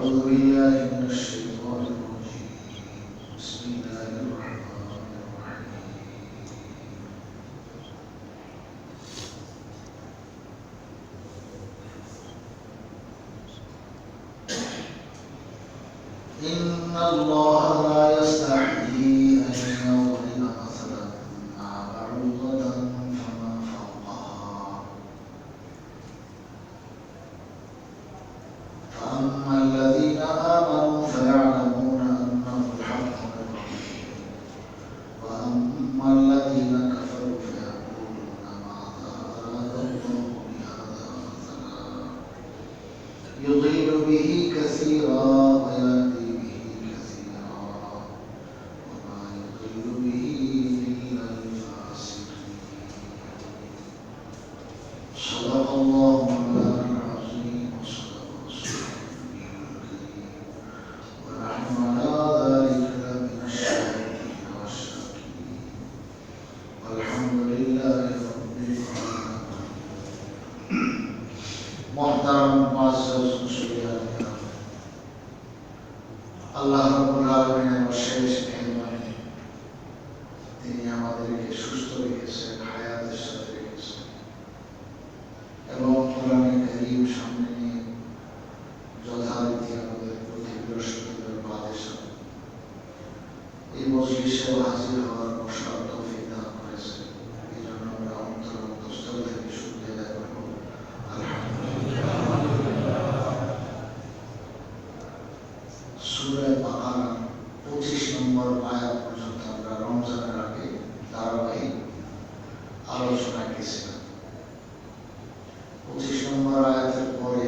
أعوذ بالله من الشيطان الرجيم. بسم الله الرحمن الرحيم. إن الله لا يستحيي أن يضرب مثلا ما بعوضة فما فوقها فأما الذين آمنوا فيعلمون أنه الحق من ربهم وأما الذين كفروا فيقولون ماذا أراد الله بهذا مثلا يضل به كثيرا ويهدي به كثيرا وما يضل به إلا الفاسقين. صدق الله مولانا العظيم وصدق رسوله الكريم ونحن على ذلك لمن الشاهدين والشاكرين والحمد لله رب العالمين. محترم معزز মুসলিয়ান, আল্লাহ রাব্বুল আলামিনের অশেষ মেহেরবানি, তিনি আমাদেরকে সুস্থ রেখেছেন, হায়াতের সাথে রেখেছেন এবং কোরআনে কারীম সামনে নিয়ে যথারীতি আমাদের প্রতি বৃহস্পতিবার বাদে এই মজলিসে হাজির হওয়ার বসার তৌফিক দান করেছেন। এই জন্য আমরা অন্তরস্থল থেকে শুকরিয়া আদায় করব। আলহামদুলিল্লাহ। সূরা বাকারা 25 নম্বর আয়াত পর্যন্ত আমরা রমজানের আগে ধারাবাহিক আলোচনা করেছিলাম। 25 নম্বর আয়াতের পরে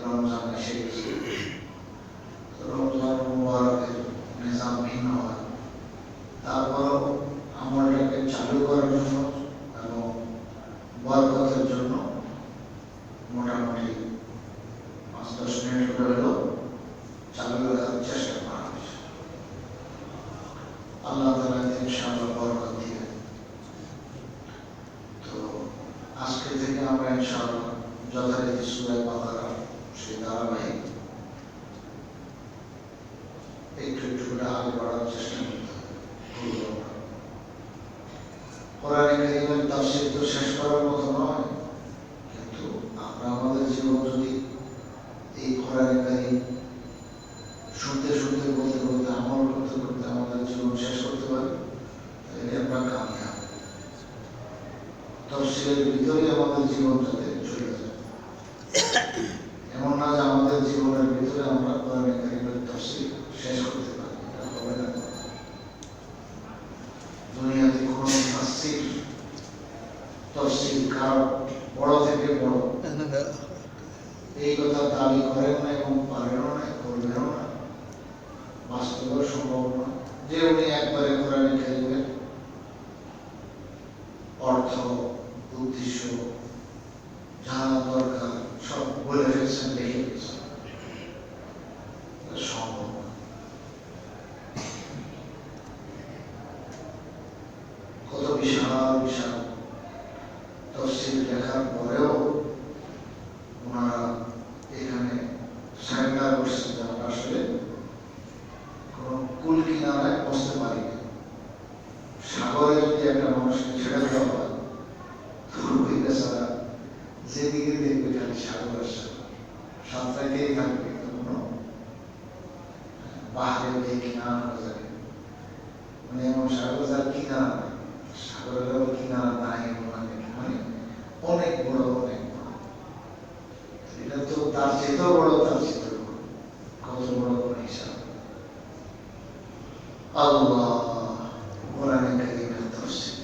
রমজান এসে গেছে। রমজান মুবারকের নিজাম ভিন্ন হয়, তারপরও আমলটাকে চালু করার জন্য এবং বরকতের জন্য মোটামুটি 5-10 মিনিট করে হলেও চালু রাখার চেষ্টা করা হয়েছে। আল্লাহ তাআলা ইনশাআল্লাহ বরকত দিবেন। তো আজকে থেকে আমরা ইনশাআল্লাহ যথারীতি সূরা বাকারা সেই ধারাবাহিক একটু করে আগে বাড়ার চেষ্টা করতে হবে। কোরআনে কারীমের তাফসীর তো শেষ করার মতো নয়, কিন্তু আমরা আমাদের জীবন যদি এই কোরআনে কারীম শুনতে শুনতে বলতে বলতে আমল করতে করতে আমাদের জীবন শেষ করতে পারি, তাহলে আমরা কামিয়াব। তাফসীরের ভিতরে আমাদের জীবন যাতে চলে যায়, এমন না যে আমাদের জীবনের ভিতরে আমরা কোরআনে কারীমের তাফসীর শেষ করতে পারি, এটা হবে না। দুনিয়াতে কোনো তাফসীর কারো বড় থেকে বড় এই কথা দাবি করেন না এবং পারেনও না, করবেনও না, বাস্তবে সম্ভব না যে উনি একবারে কোরআনে কারীমের অর্থ, উদ্দেশ্য, যাহা দরকার সব বলে ফেলছেন, লিখে ফেলছেন। সম্ভব না। কত বিশাল বিশাল তাফসীর লেখার পরেও ওনারা এখানে সারেন্ডার করছেন যে আমরা আসলে কোনো কুল কিনারায় বসতে পারি না। সাগরে যদি একটা মানুষকে ছেড়ে দেওয়া হয়, তো ওই বেচারা যেদিকে দেখবে খালি সাগর আর সাগর, সাঁতরাইতেই থাকবে, কোনো বাহারে গিয়ে কিনারা হয়ে যাবে। মানে এমন সাগর যার কিনারা নেই, সাগরের কিনারা নাই এমন মানে অনেক বড়, অনেক বড়। এটা তো তার চেয়েও বড়, তার চেয়েও বড়, কত বড় বড় হিসাব। আল্লাহ কোরআনে কারীমের তাফসীর।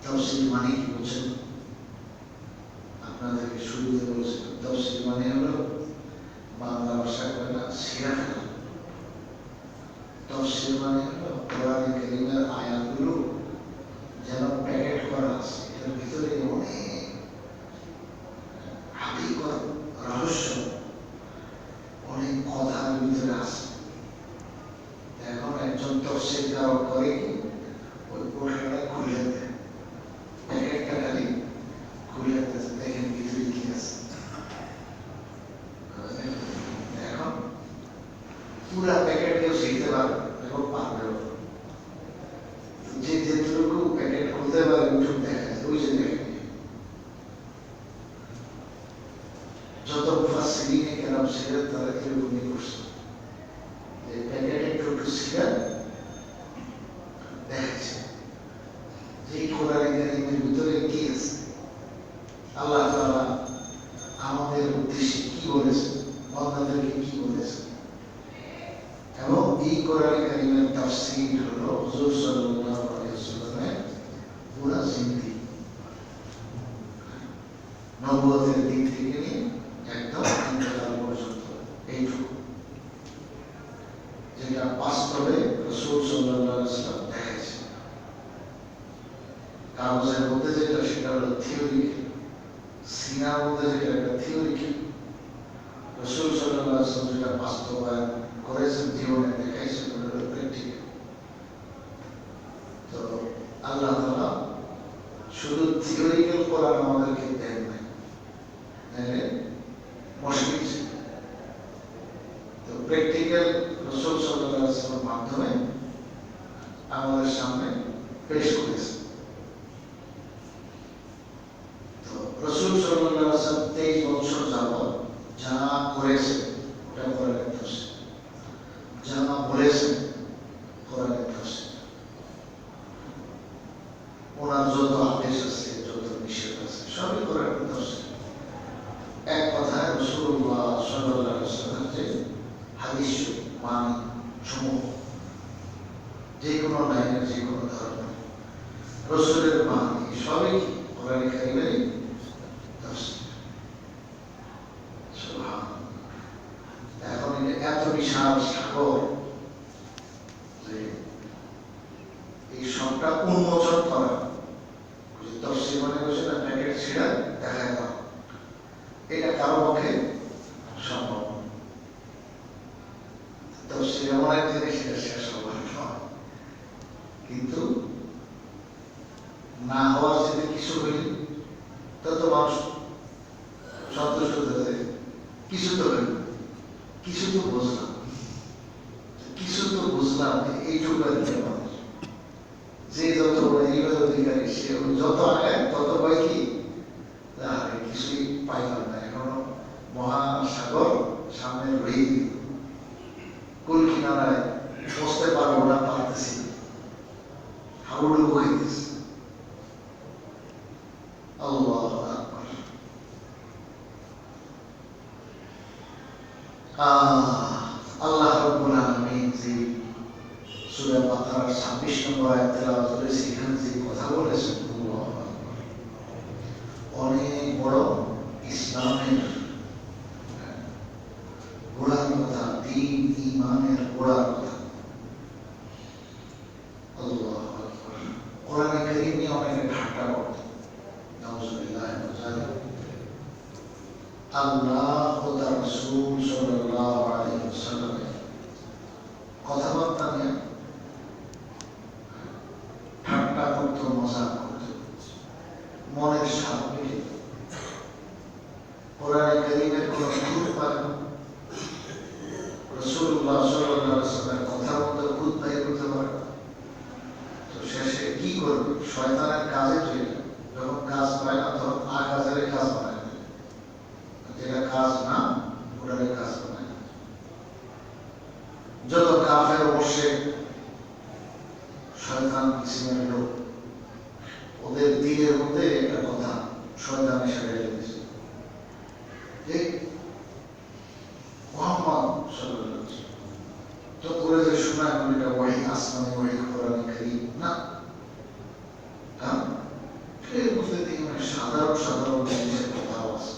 তাফসীর মানে কি বলছেন? আপনাদেরকে শুরুতে বলেছিলাম, তাফসীর মানে হলো বাংলা ভাষায় বলা ছিঁড়া ফেলা। তাফসীর মানে হলো কোরআনে কারীমের আয়াতগুলো যেন প্যাকেট করা আছে, এটার ভিতরে অনেক হাকিকত, রহস্য, অনেক কথার ভিতরে আছে। এখন একজন তাফসীরকার করে কি, ওই কোঠাটা খুলে দেয়, প্যাকেটটা খালি খুলে দেখেন ভিতরে কি আছে। যত মুফাসসিরিনে কেরাম ছিলেন তারা এরকমই করছে, যে প্যাকেটে একটু একটু সিগারেট দেখেছে যে কোরআন কারীমের ভিতরে কি আছে, আল্লাহ তাআলা আমাদের উদ্দেশ্যে কি বলেছে, বান্দাদেরকে কি বলেছে। এবং এই কোরআন কারীমের তাফসীর হলো হুজুর সাল্লাল্লাহু আলাইহি ওয়াসাল্লামের পুরা জিন্দেগি, নবুয়তের দিক থেকে নিয়ে একদম ইন্তেকাল পর্যন্ত এইটুকু, যেটা বাস্তবে রাসূল সাল্লাল্লাহু আলাইহি ওয়াসাল্লাম দেখেছে। কাগজের মধ্যে যেটা সেটা হলো থিওরিক্যাল, সিনার মধ্যে যেটা একটা থিওরিক্যাল, রাসূল সাল্লাল্লাহু আলাইহি ওয়াসাল্লাম যেটা বাস্তবায়ন করেছেন, জীবনে দেখাইছেন, ওটা হলো প্র্যাকটিক্যাল। তো আল্লাহ তাআলা শুধু থিওরিক্যাল কোরআন আমাদেরকে দেন নাই, তাহলে মুশকিল ছিল। তো প্র্যাকটিক্যাল রাসূল সাল্লাল্লাহু আলাইহি ওয়াসাল্লামের মাধ্যমে আমাদের সামনে পেশ করেছে। তো রাসূল সাল্লাল্লাহু আলাইহি ওয়াসাল্লাম 23 বছর যাবত যা করেছে ওটা কোরআনের তাফসীর, যা বলেছেন কোরআনের তাফসীর, ওনার যত আদেশ আছে, যত নিষেধ আছে, সবই কোরআনের তাফসীর। এক কথায় রাসূলুল্লাহ সাল্লাল্লাহু আলাইহি ওয়াসাল্লাম যে হাদিস বাণী সমূহ, যে কোনো লাইনের যে কোনো ধরনের রাসূলের বাণী সবই কোরআন কারীমের তাফসীর। সুবহানাল্লাহ। এখন এত বিশাল সাগর যে এই সবটা উন্মোচন করা, তাফসীর মানে হচ্ছে না প্যাকেট ছিঁড়া দেখায় দাও, এটা কারো পক্ষে সম্ভব না। তাফসীর এমন এক জিনিস সেটা শেষ হবার নয়, কিন্তু না হওয়ার যদি কিছু হইল তত মানুষ সন্তুষ্ট হতে, কিছু তো হইল, কিছু তো বুঝলাম, কিছু তো বুঝলাম, এইটুকু মানুষ যে যত ইবাদত অধিকারী সে যত আগে তত পাই কি কিছুই পাইলাম না, এখনো মহাসাগর সামনে রয়ে গেল, কুল কিনারায় বসতে পারবো না, পারতেছি হাবুডুবু হইতেছে। আল্লাহু আকবার। আল্লাহ রাব্বুল আলামিন যে সূরা বাকারার 26 নম্বর আয়াত তেলাওয়াত করেছে, এখানে যে কথা বলেছেন, আল্লাহু আকবার, অনেক বড় ইসলামের গোড়ার কথা, দ্বীন ঈমানের গোড়ার কথা। আল্লাহু আকবার। কোরআন কারীম নিয়ে অনেকে ঠাট্টা করত, নাউযুবিল্লাহ মিন যালিক। আল্লাহ ও তার রাসূল সাল্লাল্লাহু আলাইহি ওয়াসাল্লামের কথাবার্তা নিয়ে ঠাট্টা করত, মজা করত, মনের স্বাদ পেয়ে কোরআন কারীমের কোন খুঁত পায় না, রাসূলুল্লাহ সাল্লাল্লাহু আলাইহি ওয়াসাল্লামের কথার মধ্যে খুঁত বের করতে পারে না। তো শেষে কি করবে? শয়তানের কাজে চলে যায়, যখন কাজ পায় না তখন কাজের কাজ বানায়, যেটা কাজ না ওটারে কাজ বানায়। যত কাফের বসে শয়তান কিসিমের লোক, ওদের দিলের মধ্যে একটা কথা শয়তান এসে ঢেলে দিয়েছে যে মুহাম্মদ সাল্লাল্লাহু আলাইহি ওয়াসাল্লাম তো করে যে শোনায় এটা ওয়াহি, আসমানি ওয়াহি, কোরআন কারীম না, কারণ এর মধ্যে থেকে সাধারণ সাধারণ জিনিসের কথাও আছে,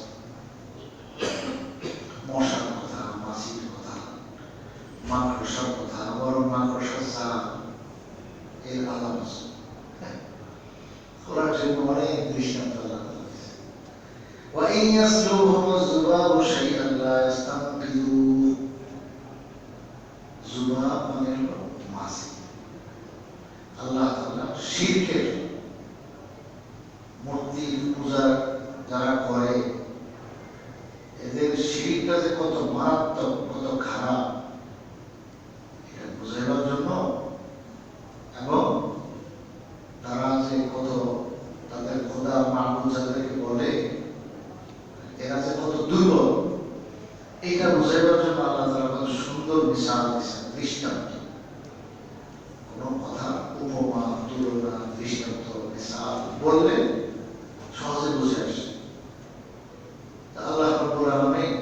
মশার কথা, মাছির কথা, মাকড়সার কথা, আবার মাকড়সার চারা, এর আলাপ আছে। কোরআন শরীফে অনেক দৃষ্টান্ত আল্লাহ দিয়েছে। ওয়া ইন ইয়াসলুহুম যুবাবু শাইআন লা ইস্তানকিযুহু, যুবাব মানে হলো মাছি। আল্লাহ তাআলা শিরকের মূর্তি পূজা যারা করে, এদের শিরকটা যে কত মারাত্মক, কত খারাপ, এটা বুঝাইবার জন্য, এবং তারা যে কত তাদের খোদা মাহবুব যাদেরকে বলে এরা যে কত দুর্বল বুঝাইবার জন্য আল্লাহ তাআলা কত সুন্দর মিসাল দিয়েছেন, দৃষ্টান্ত। কোনো কথা উপমা, তুলনা, দৃষ্টান্ত, মিসাল বললে সহজে বুঝে আসে। আল্লাহ রাব্বুল আলামিন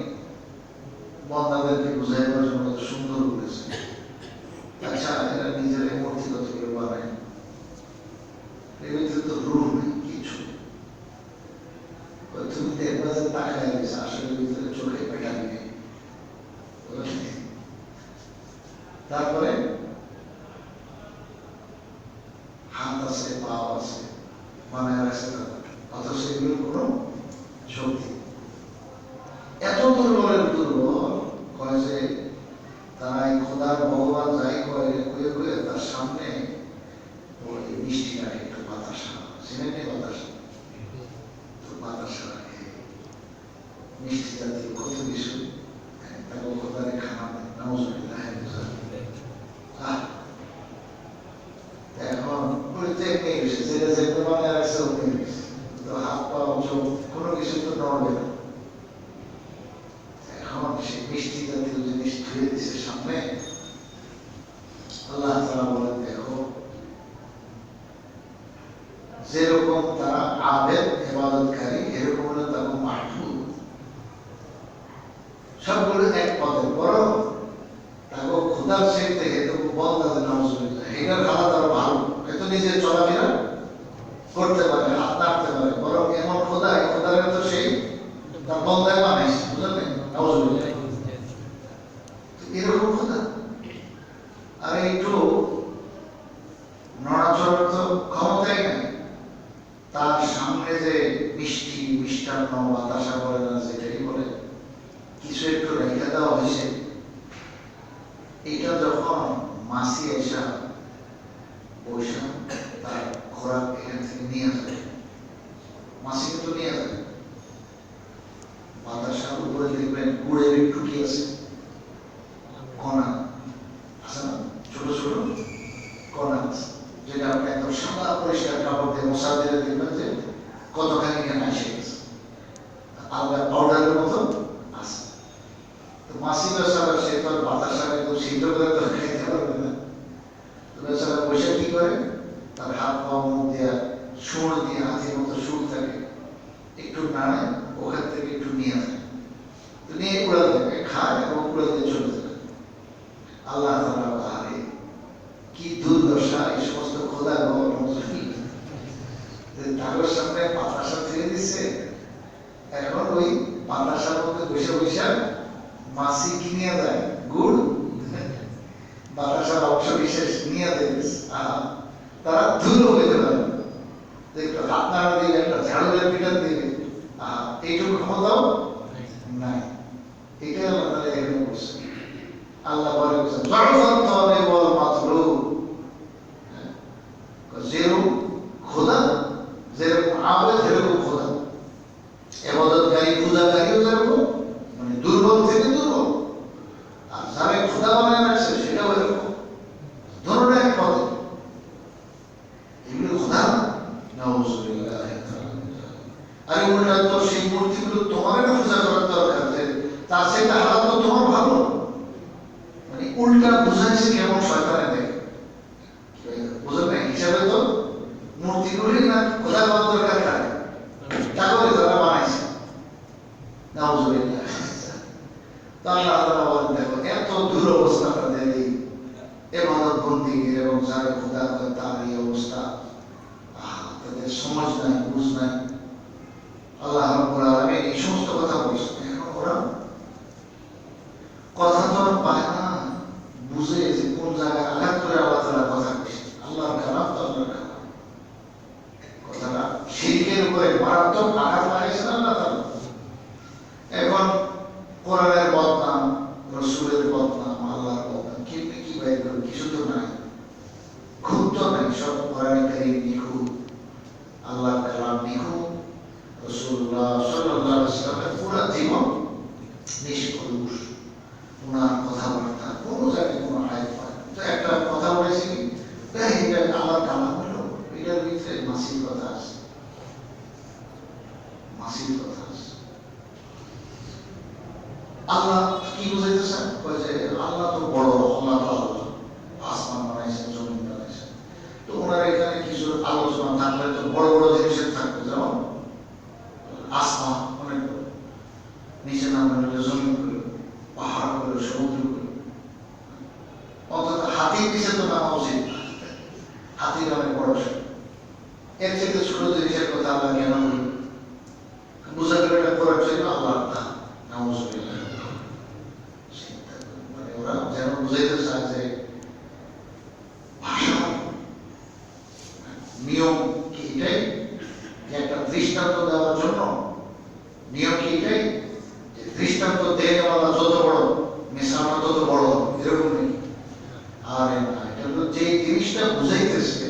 বান্দাদেরকে বুঝাইবার জন্য কত সুন্দর বলেছেন। আচ্ছা, এরা নিজেরাই মূর্তিগত কেউ বানায়, এর ভিতরে তো রূহ নেই, কিছু। তুমি দেখবা যে তাকায় গেছে, আসলে ভিতরে চোখে পেটানি নেই। তারপরে হাত আছে, পাও আছে, মানে রাখছে তারা, অথচ এগুলোর কোনো শক্তি। এত দুর্বলের দুর্বল, কয় যে তারা এই খোদার ভগবান যাই কয়ে কয়ে কয়ে তার সামনে ওই মিষ্টি রাখে, একটু বাতাসা, সিমেন্টে বাতাসা, তো বাতাসা রাখে, মিষ্টি জাতীয় কত কিছু, তাকে খোদারে খানা দেয়, নাউজুবিল্লাহ। এখন প্রত্যেক নিয়ে গেছে, যেটা যেতে মানে রাখছে ওকে গেছে, তো হাত পা চোখ কোনো কিছু তো নড়বে না। এখন সেই মিষ্টি জাতীয় জিনিস ধুয়ে দিচ্ছে সামনে। আল্লাহ তাআলা বলেন, দেখো যেরকম তারা আবেদ ইবাদতকারী, এরকম হলো তাকে মাহবুব। সবগুলো এক পদের, বরং তাকে খোদার শেখ থেকে তবু বন্দাদের নাউজুবিল্লাহ, এটার হালাত আরো ভালো। হয়তো নিজে চলাফেরা করতে পারে, হাত নাড়তে পারে, বরং এমন খোদা, এই খোদারে তো সেই তার বন্দায় বানাইছে, বুঝলেন? নাউজুবিল্লাহ। এরকম খোদা। আর একটু নড়াচড়ার তো ক্ষমতাই নাই। তার সামনে যে মিষ্টি মিষ্টান্ন বাতাসা বলে না, যেটাই বলে, কিছু একটু রেখে দেওয়া হয়েছে। এটা যখন মাসি এসা পয়সা তার খোরাক এখান থেকে নিয়ে যাবে, মাসি কিন্তু নিয়ে যাবে। বাতাসার উপরে দেখবেন গুড়ের একটু কি আছে, কণা আছে না, ছোট ছোট কণা আছে, যেটা আপনি একদম সাদা পরিষ্কার কাপড় দিয়ে মশা দিলে দেখবেন যে কতখানি এখানে এসে গেছে, আলাদা পাউডারের মতো আছে। তো মাসি বেচারা, সে তো বাতাসা একদম সিদ্ধ করে তো খাইতে পারবে না। তো বেচারা পয়সা কি করে, তার হাত পা মুখ দেওয়া সুর দিয়ে, হাতির মতো সুর থাকে, একটু নাড়ে, ওখান থেকে একটু নিয়ে যায়, তো নিয়ে উড়া দেবে, খায় এবং উড়া দিয়ে চলে যাবে। আল্লাহ তাআলা আরে কি দুর্দশা এই সমস্ত খোদা তাদের সামনে বাতাসা ছেড়ে দিচ্ছে। এখন ওই বাতাসার মধ্যে বসে বসে মাসি কি নিয়ে যায়, গুড়, বাতাসার অংশ বিশেষ নিয়ে দেয়, তারা ধুলো হইতে পারে, একটু হাত নাড়া দিবে, একটা ঝাড়ুদের পিঠার দিবে, এইটুকু ক্ষমতাও নাই। এটাই আল্লাহ তাআলা এখানে বলছেন। আল্লাহ বলে বলছেন যেরকম খোদা, যেরকম আবেদ, যেরকম খোদা, ইবাদতকারী পূজাকারীও যেরকম, মানে দুর্বল থেকে দুর্বল, আর যারা খোদা বানায় রাখছে সেটাও এরকম, ধরুন এক পদে। এগুলো খোদা নাউজুবিল্লাহ। আরে উল্টা তো সেই মূর্তিগুলো তোমার পূজা করার দরকার, তার সেটা হালাত তো তোমার ভালো। মানে উল্টা বুঝাইছে কেমন শয়তানে দেখে, বুঝলেন না? হিসাবে তো মূর্তিগুলি না খোদা করার দরকার থাকে, তাহলে যারা বানাইছে নাউজুবিল্লাহ। তো আল্লাহ তাআলা বলেন, দেখো এত দুরবস্থা তাদের এই ইবাদত বন্দেগীর, এবং যারা খোদা করে তার এই অবস্থা, তাদের সমাজ নাই, বুঝ নাই। আল্লাহ রাব্বুল আলামিন এই সমস্ত কথা বলছেন। এখন ওরা কথা তো আর পায় না, বুঝে যে কোন জায়গায় আঘাত করে আল্লাহ তাআলা কথা বলছেন। আল্লাহর কালাম তো আল্লাহর কালাম, কথাটা শিরকের উপরে মারাত্মক আঘাত লাগাইছেন আল্লাহ তাআলা। এখন কোরআনের বদনাম, রাসূলের বদনাম, আল্লাহর বদনাম কেমনি কি বাইর করে, কিছু তো নাই, খুব তো নাই। সব কোরআনে কারীম নিখুঁত, আল্লাহর কালাম নিখুঁত, রাসূলুল্লাহ আল্লাহ কি বুঝাইতেছেন? যে আল্লাহ তো বড়, আল্লাহ তো আল্লাহ, আসমান বানাইছেন, জমিন বানাইছেন। তো ওনার এখানে কিছু আলোচনা থাকলে তো বড় বড় জিনিসের থাকবে, যেমন আসমান অনেক বড়, নিচে নামে হলে জমিন গুলো, পাহাড় গুলো, সমুদ্র গুলো, অন্তত হাতির নিচে তো নামা উচিত না, হাতির অনেক বড়। এর থেকে ছোট জিনিসের কথা আল্লাহ কেন বলি? বোঝা গেল এটা করার জন্য আল্লাহ মানে ওরা যেন বুঝাইতে চায় যে ভাষা নিয়ম কি এটাই, যে একটা দৃষ্টান্ত দেওয়ার জন্য নিয়ম কি এটাই, যে দৃষ্টান্ত দেওয়ালা যত বড় মিশানো তত বড়, এরকম নেই। আর এটা হলো যে জিনিসটা বুঝাইতেছে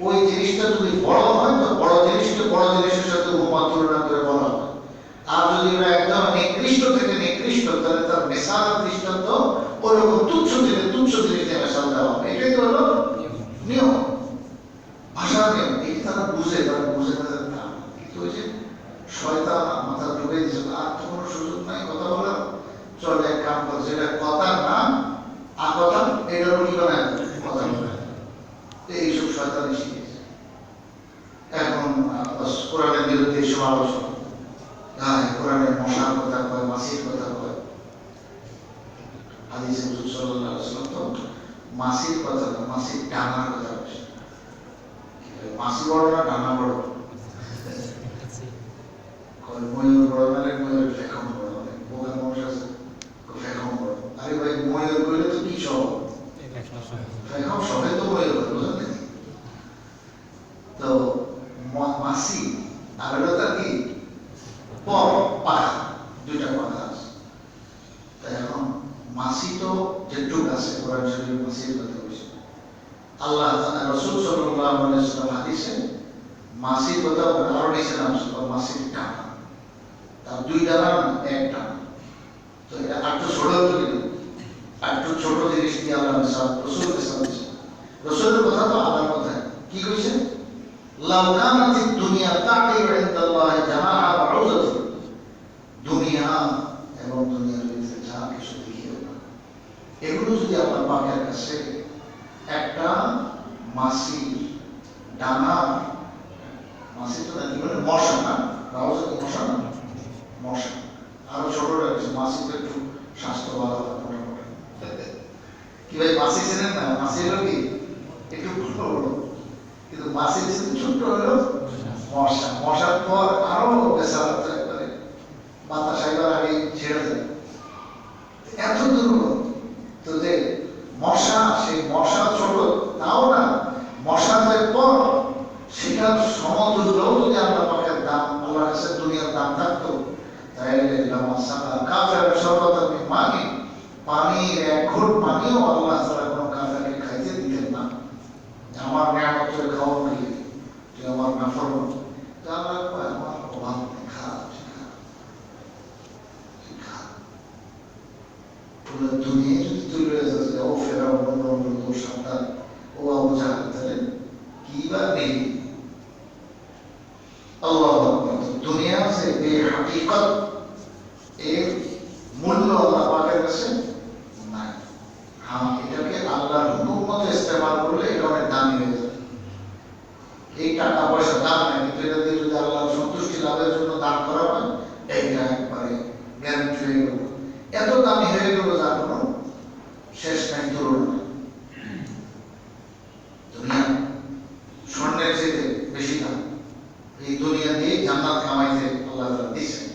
ওই জিনিসটা যদি বড় হয় তো বড় জিনিসটা বড় জিনিসের সাথে উপমা তুলনা করে বলা হয়। আর যদি ওরা একদম নিকৃষ্ট থেকে নিকৃষ্ট, তাহলে তার মেশাল দৃষ্টান্ত ওরকম তুচ্ছ থেকে তুচ্ছ জিনিসে মেশাল দেওয়া হবে। এটাই তো হলো নিয়ম, ভাষার নিয়ম। এই তারা বুঝে তাদের না, কিন্তু ওই যে শয়তান মাথা ঢুকে দিয়েছে, আর তো কোনো সুযোগ নাই কথা বলার। চলে এক কাম করে, যেটা কথা না আর কথা, এটারও কি বানায় কথা বলে, এইসব শয়তানি শিখেছে। এখন কোরআনের বিরুদ্ধে এইসব আলোচনা, কোরআনের মশার কথা কয়, মাসির কথা কয়। হাদিসে হুজুর সাল্লাল্লাহু আলাইহি ওয়াসাল্লাম তো মাসির কথা না, মাসির ডানার কথা বলেছেন। মাসি বড় না ডানা বড়? ময়ূর বড় মানে ময়ূরের ফেখন বড়, অনেক বোকা মানুষ আছে ফেখন বড়। আরে ভাই, ময়ূর বললে তো কি সব ফেখন সবাই তো ময়ূর, বুঝলেন নাকি? তো মাসি আর হলো তার কি পাখা, দুইটা পাখা আছে। তাই এখন মাসি তো যেটুক আছে, কোরআন শরীফে মাসির কথা বলছে। আল্লাহ রাসূল সাল্লাল্লাহু আলাইহি ওয়াসাল্লাম হাদিসে মাসির কথা আরো নিচে নাম ছিল মাসির ডানা, তার দুই ডানা এক ডানা। তো এটা একটু ছোট হতো, একটু ছোট জিনিস দিয়ে আল্লাহ রসুলকে সামনে, রসুলের কথা তো আল্লাহর কথা কি কইছে? লাউ কানাতিদ দুনিয়া তাকিউ ইনদাল্লাহি জানাহা বাউযাত, দুনিয়া এবং দুনিয়ার ভিতরে যা কিছু দেখিও না, এগুলো যদি আল্লাহ পাকের কাছে একটা মাসির ডানা, মাসি তো নাকি বলে মশা না, বাউযাত মশা না, মশা আরো ছোট রাখছে, মাসি তো একটু স্বাস্থ্য ভালো হয় মোটামুটি। কি ভাই মাসি ছিলেন না? মাসি হলো কি একটু বড়, কিন্তু মাসি ছিল ছোট্ট হলো মশা। মশার পর আরো বেসারাত একবারে বাতাস একবার আগে ছেড়ে যায়, এত দুর্বল। তো যে মশা, সেই মশা ছোট তাও না, মশাদের পর সেটার সমতুল্য যদি আল্লাহ পাকের দাম, আল্লাহর কাছে দুনিয়ার দাম থাকতো, তাইলে কাফের সর্বদা মানি, পানির এক ঘুট পানিও আল্লাহ তাআলা কোনো কাফেরকে খাইতে দিতেন না। আমার নিয়ামত করে খাওয়া নাকি তুই আমার নাফরমান, তা আল্লাহ কয় আমার অভাব নেই, খা খা। পুরো দুনিয়া যদি তুলে যাচ্ছে, ও ফেরাও বন্ধ সাবধান, ও আবু জাহেল, তাহলে কি বা নেই? আল্লাহ দুনিয়া সে বেহাকিকত, এর মূল্য আল্লাহ পাকের কাছে নাই। হ্যাঁ, এটাকে আল্লাহর হুকুম মতো ইস্তেমাল করলে এটা অনেক দামি হয়ে যাবে। এই টাকা পয়সা দাম নেই, কিন্তু এটা দিয়ে যদি আল্লাহর সন্তুষ্টি লাভের জন্য দান করা হয়, এইটা একবারে গ্যারান্টি হয়ে গেল, এত দামি হয়ে গেল যার কোনো শেষ নাই, তুলনা নাই। দুনিয়া স্বর্ণের চেয়ে বেশি দাম। এই দুনিয়া দিয়ে জান্নাত কামাইতে আল্লাহ তাআলা দিয়েছেন,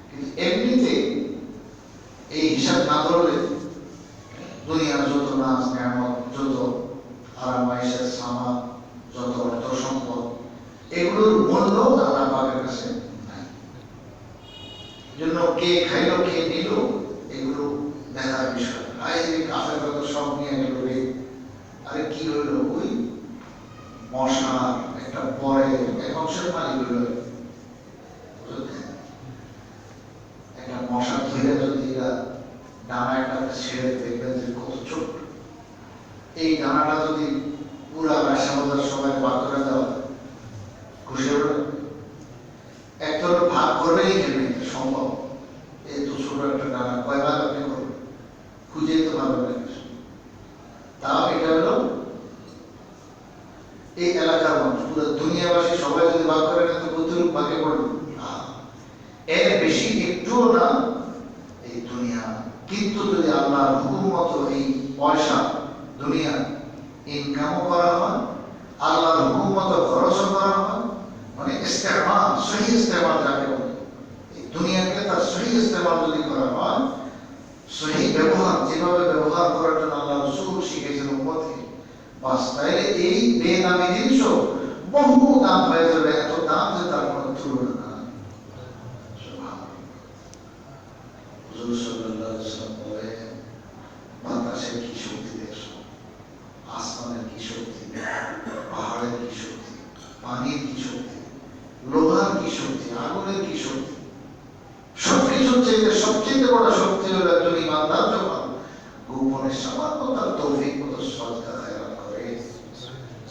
কিন্তু এমনিতে এই হিসাব না ধরলে দুনিয়ার যত নাজ নিয়ামত, যত আরাম আয়েশের সামান, যত অর্থ সম্পদ, এগুলোর মূল্য আল্লাহ পাকের কাছে নাই। জন্য কে খাইলো কে নিল এগুলো দেখার বিষয়। কাফের কত সব নিয়ে গেল রে, আরে কি হইলো? ওই মশার একটা পরে এক অংশের মালিক হইল, একটা মশা ধরে যদি ডানা একটা ছেড়ে দেখবেন যে কত ছোট, এই ডানাটা যদি পুরা ব্যবসা বাজার সবাই ভাগ করে দেওয়া, খুশি হবে? একটা ভাগ করবেই কেন সম্ভব? এই তো ছোট একটা ডানা কয়েক একটুও না এই দুনিয়া। কিন্তু যদি আল্লাহর হুকুম মতো এই পয়সা দুনিয়া ইনকামও করা হয়, আল্লাহর হুকুম মতো খরচও করা হয়, মানে ইস্তেমাল, সহি ইস্তেমাল যাকে বলে, এই দুনিয়াকে তার সহি ইস্তেমাল যদি করা হয়, সহি ব্যবহার, যেভাবে ব্যবহার করার জন্য আল্লাহ রাসূল শিখিয়েছেন উম্মতকে, বাস তাইলে এই বেদামি জিনিসও বহু দাম হয়ে যাবে, এত দাম যে তার কোনো তুলনা নাই। হুজুর সাল্লাল্লাহু আলাইহি ওয়াসাল্লাম বলেন, বাতাসের কি শক্তি দেখছো, আসমানের কি শক্তি, পাহাড়ের কি শক্তি, পানির কি শক্তি, লোহার কি শক্তি, আগুনের কি শক্তি। সবকিছুর চাইতে সবচেয়ে বড় শক্তি হলো একজন ইমানদার যখন গোপনে সামান্য তার তৌফিক মতো সদকা খায়রাত করে,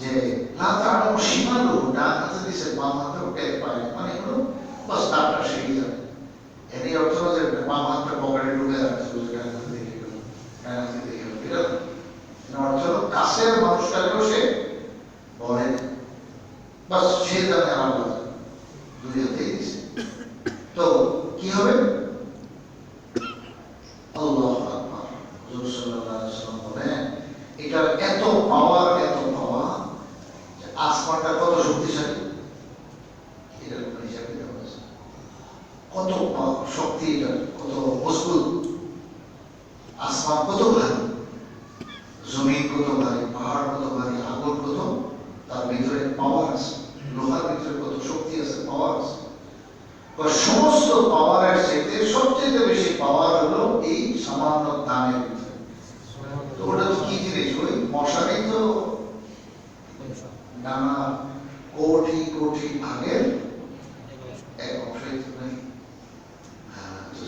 যে না তার সীমালু ডান হাতে দিছে বাম হাতেও টের পায়, মানে হলো বাস তারটা শিখে যাবে। এরই অর্থ না যে বাম হাতটা পকেটে ঢুকে রাখছে, ডান হাতে দেখে গেল, ডান হাতে দেখে গেল, এটা অর্থ হলো কাছের মানুষটাকেও সে বলে বাস সে জানে আল্লাহ দুই হাতেই দিছে। তো কি হবে? আল্লাহু আকবার। হুজুর সাল্লাল্লাহু আলাইহি ওয়াসাল্লাম বলেন, এটার এত পাওয়ার যে আসমানটা কত শক্তিশালী, এটার কোনো হিসাব দেওয়া আছে। কত শক্তি, এটা কত মজবুত, আসমান কত ভারী, জমিন কত ভারী, পাহাড় কত ভারী, আগুন কত, তার ভিতরে পাওয়ার আছে, লোহার ভিতরে কত শক্তি আছে, পাওয়ার আছে। সমস্ত পাওয়ারের চাইতে সবচেয়ে বেশি পাওয়ার হলো এই সামান্য দামের ভিতরে। তো ওটা তো কি জিনিস, ওই মশারি তো নানা কোটি কোটি ভাগের এক অংশই তো নাই।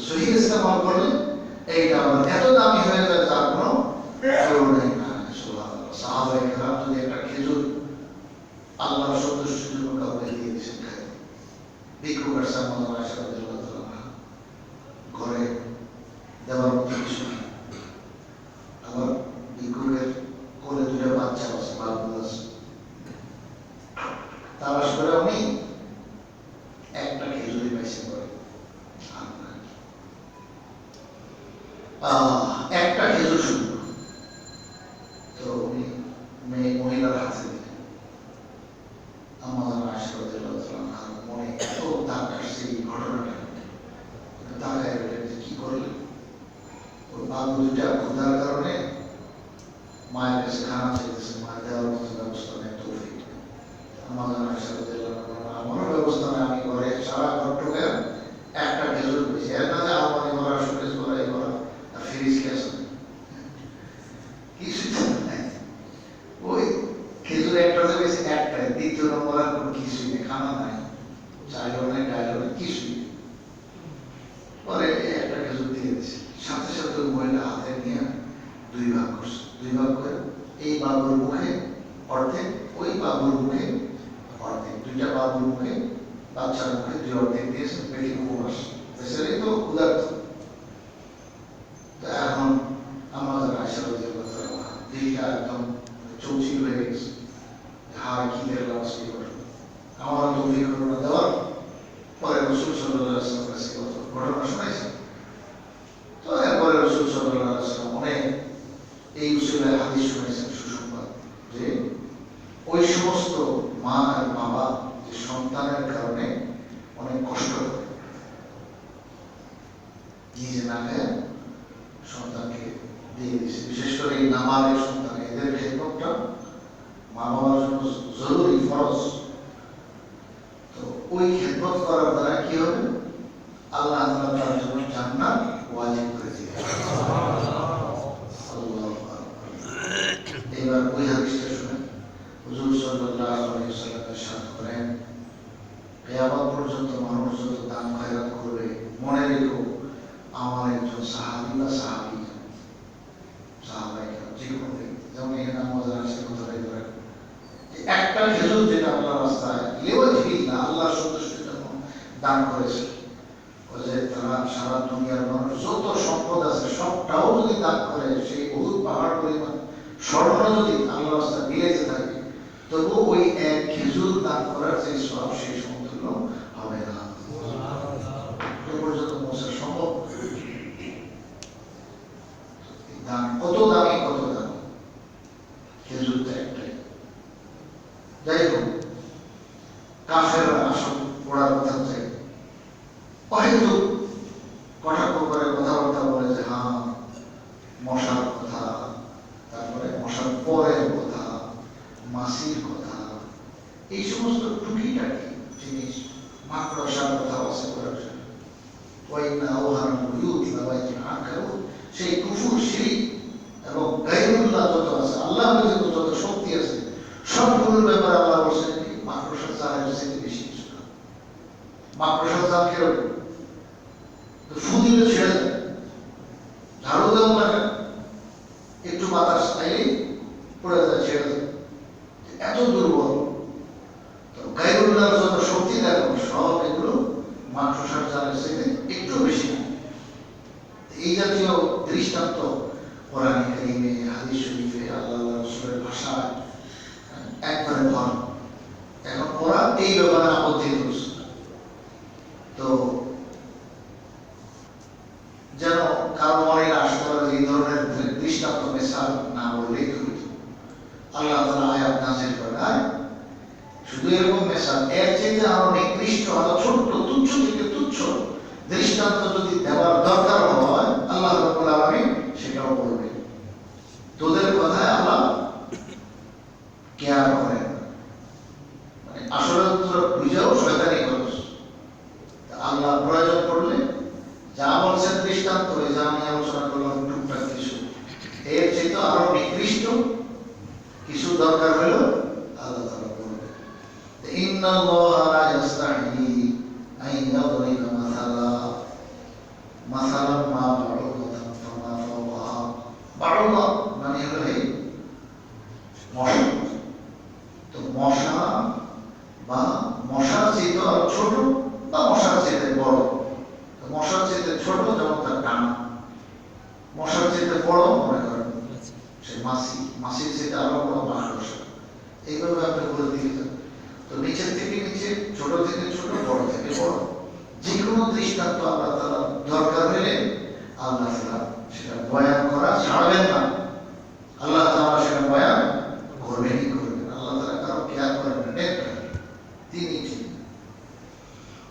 সহি ইস্তেমাল করলে এইটা আবার এত দামি হয়ে যায় তার কোনো জোর নেই। সাহাবায়ে কেরাম যদি একটা খেজুর আল্লাহর সন্তুষ্টির জন্য কাউকে দিয়ে দিয়েছেন খায়, ভিক্ষুক আসছে আমাদের আয়েশা রাদিয়াল্লাহু তাআলা ঘরে দেওয়ার মতো কিছু নেই, আবার ভিক্ষুকের কোলে দুটো বাচ্চা আছে, বাবু আছে, তারা আসলে উনি একটা খেজুরি পাইছে করে, একটা খেজুর শুনল, তো উনি মহিলার হাতে দিলেন। আমাদের আয়েশা রাদিয়াল্লাহু তাআলা মনে এত দাগ কাটছে এই ঘটনাটা, তাকায় যে কি করলেন। ওর বাবু দুটা ক্ষুধার কারণে মায়ের কাছে খানা চাইতেছে, মা দেওয়ার মতো ব্যবস্থা নেই, তৌফিক। আমাদের আয়েশা রাদিয়াল্লাহু তাআলা, আমারও ব্যবস্থা নেই, আমি ঘরে সারা ঘর ঢুকে একটা খেজুর পেয়েছি, এর না যে আলমারি ভরা, শোকেস ভরা, এই ভরা, আর ফ্রিজ কেস কিছু নাই। ওই খেজুর একটা পেয়েছি, একটাই, দ্বিতীয় নম্বর আর কোনো কিছুই নেই, খানা নাই, চাইলেও নাই, ডাইলেও নাই, কিছুই নেই। পরে একটা খেজুর দিয়ে দিচ্ছে, সাথে সাথে মহিলা হাতে নিয়ে দুই ভাগ করছে, দুই ভাগ করে এই বাবুর মুখে অর্ধেক, ওই বাবুর মুখে অর্ধেক, দুইটা বাবুর মুখে, বাচ্চার মুখে দুই অর্ধেক দিয়েছে, পেটে উপবাস, বেচারাই তো ক্ষুধার্ত। তো এখন আমাদের আয়েশা রাদিয়াল্লাহু তাআলা দিলটা একদম চৌচির হয়ে গেছে, হায় কি দেখলাম আজকে ঘটনা, আমার তৌফিক হলো না দেওয়ার। পরে রাসূল সাল্লাল্লাহু আলাইহি ওয়াসাল্লামের কাছে ঘটনা শোনাইছে। তো এরপরে রাসূল সাল্লাল্লাহু আলাইহি ওয়াসাল্লাম অনেক এই উসিলায় হাদিস শুনাইছেন সুসংবাদ, যে ওই সমস্ত মা আর বাবা যে সন্তানের কারণে অনেক কষ্ট করে, নিজে না খেয়ে সন্তানকে দিয়ে দিচ্ছে, বিশেষ করে এই নাবালেগ সন্তান, এদের খেদমতটা মা বাবার জন্য জরুরি, ফরজ। তো ওই খেদমত করার দ্বারা কি হবে, আল্লাহ তাআলা তার জন্য জান্নাত ওয়াজিব করে দিবেন। আল্লাহু আকবার। এবার ওই হাদিসটা শুনে হুজুর সাল্লাল্লাহু আলাইহি ওয়াসাল্লাম ইরশাদ করেন, কিয়ামত পর্যন্ত মানুষ যত দান খয়রাত করবে, মনে রেখো আমার একজন সাহাবী বা সাহাবী, সাহাবায়ে কেরাম যে কোনো ব্যক্তি, যেমন এখানে আমাদের আছে কথাটাই ধরেন, একটা খেজুর যেটা আল্লাহর রাস্তায় লিওয়াজহিল্লাহ, আল্লাহর সন্তুষ্টির জন্য দান করেছে, ও যে তারা সারা দুনিয়ার মানুষ যত সম্পদ আছে সবটাও যদি দান করে, সেই বহুত পাহাড় পরিমাণ স্বর্ণ যদি আল্লাহর রাস্তায় মিলেতে থাকে, তবু ওই এক খেজুর দান করার যে সওয়াব সেই সমতুল্য হবে না। এ পর্যন্ত পৌঁছার যে হ্যাঁ মশার কথা, তারপরে মশার পরের কথা, মাসির কথা, এই সমস্ত টুকিটাকি জিনিস, মাকড়সার কথা আছে করেছেন। সেই কুফুর শিরিক এবং গায়রুল্লাহ যত আছে, আল্লাহ ব্যতীত যত শক্তি আছে, সবগুলোর ব্যাপারে আল্লাহ বলছেন কি মাকড়সার জালের চাইতে বেশি কিছু না। মাকড়সার জাল কিরকম? ফু দিলে ছেড়ে যায়, ঝাড়ু দেওয়া লাগে, একটু বাতাস চাইলেই পড়ে যায়, ছেড়ে যায়, এত দুর্বল। তো গায়রুল্লাহর যত শক্তি দেখো সব এগুলো মাকড়সার জালের চাইতে একটু বেশি না। এই জাতীয় দৃষ্টান্ত কোরআন কারীমে, হাদিস শরীফে, আল্লাহ রাসূলের ভাষায় একবারে ভর। এখন ওরা এই ব্যাপারে আপত্তি করছে, তো যেন কারো মনে না আসতে পারে এই ধরনের দৃষ্টান্ত মেসাল না বললেই হইত। আল্লাহ তাআলা আয়াত নাযিল করেন, শুধু এরকম মেসাল, এর চেয়ে আরো নিকৃষ্ট, আরো ছোট্ট, তুচ্ছ থেকে তুচ্ছ দৃষ্টান্ত যদি দেওয়ার দরকার হয় আল্লাহ রাব্বুল আলামিন সেটাও বলবে। তোদের কথায় আল্লাহ কেয়ার করেন, মানে আসলে তোরা বুঝাও শয়তানি করছ। আল্লাহ প্রয়োজন পড়লে যা বলছেন দৃষ্টান্ত, যা আমি আলোচনা করলাম টুকটাক কিছু, এর চেয়ে আরো নিকৃষ্ট কিছু দরকার হলো আল্লাহ তাআলা বলবে। ইন্নাল্লাহা লা ইস্তাহি আন ইয়াদরিবা মাসালান মা বাউদাতান ফামা ফাওকাহা। বাউদা মানে হলো এই মশা। তো মশা বা মশার চেয়ে আরো ছোট বা মশার চেয়ে বড়। তো মশার চেয়ে ছোট যেমন তার ডানা, মশার চেয়ে বড় মনে করেন সে মাছি, মাছির চেয়ে আরো বড় মাকড়সা। এইভাবে আপনি বলে দিয়ে যান। তো নিচের থেকে নিচে, ছোট থেকে ছোট, বড় থেকে বড়, যে কোনো দৃষ্টান্ত আল্লাহ তাআলা দরকার হলে আল্লাহ তাআলা সেটা বয়ান করা ছাড়বেন না। আল্লাহ তাআলা সেটা বয়ান করবেনই করবেন। আল্লাহ তাআলা কারো কেয়ার করেন না, তিনি ঠিক।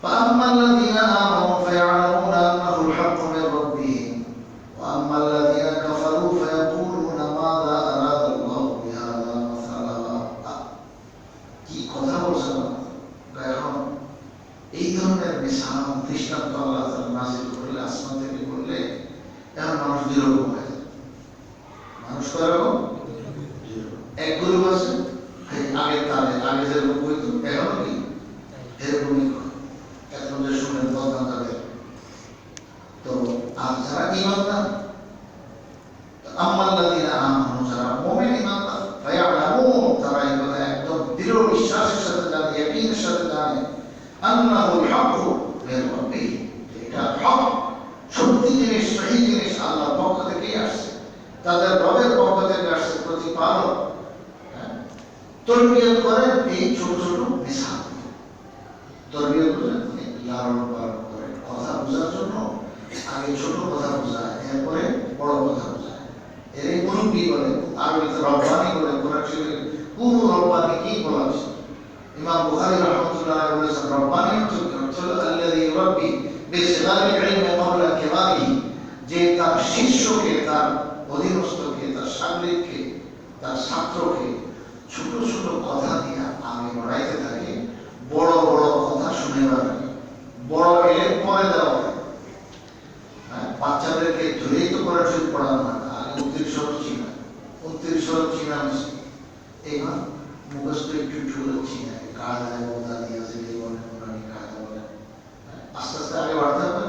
فأما الذين آمنوا فيعلمون أنه الحق من ربهم وأما الذين كفروا فيقولون ماذا أراد الله بهذا مثلا। কি কথা বলছেন এখন? এই ধরনের মিসাল দৃষ্টান্ত আল্লাহ তাআলা নাযিল করলে, আসমান থেকে করলে, এখন মানুষ দুরকম হয়ে যায়। মানুষ কয়রকম? এক গ্রুপ আছে আগের তালে, আগে যেরকম হইতো এখনো কি এরকমই করে, এখন যে শুনেন বদনাম তাদের। তো আর যারা ঈমানদার, আম্মাল্লাযীনা আমানু, যারা মুমিন ঈমানদার, ফায়ালামুন, তারা এই কথা একদম দৃঢ় বিশ্বাসের সাথে জানে, ইয়াকিনের সাথে জানে, আন্নাহুল হাক্কু মির রাব্বিহিম, এটা হক, সত্যি জিনিস, সহি জিনিস আল্লাহর পক্ষ থেকেই আসছে, তাদের রবের পক্ষ থেকে আসছে, প্রতিপালক তরবিয়ত করেন এই ছোট ছোট মিসাল। তরবিয়ত করেন লালন পালন করেন, কথা বোঝার জন্য আগে ছোট কথা বোঝায়, এরপরে বড় কথা বোঝায়। এর এই মুরব্বি বলে, আরবিতে রব্বানি বলে, কোরআন শরীফে পুরো রব্বানি কি বলা হয়েছে। ইমাম বুখারী রাহমাতুল্লাহ আলাইহি বলেছেন, রব্বানি হলো আল্লাযী ইউরাব্বি বিসিগারিল ইলমি ক্বাবলা কিবারিহি, যে তার শিষ্যকে, তার অধীনস্থকে, তার সাগরিককে, তার ছাত্রকে ছোট ছোট কথা দিয়ে আগে বাড়াইতে থাকে, বড় বড় কথা শুনেবার, বড় এলে পরে দেওয়া হয়। বাচ্চাদেরকে ধরেই তো কোরআন শরীফ পড়ানো হয় না, আগে 29 চিনা হয়েছে, এইবার মুখস্থ একটু একটু করে চিনা, কায়দায় বদা দিয়ে আছে, বলেন কোরআনি কায়দা বলেন, আস্তে আস্তে আগে বাড়তে হবে।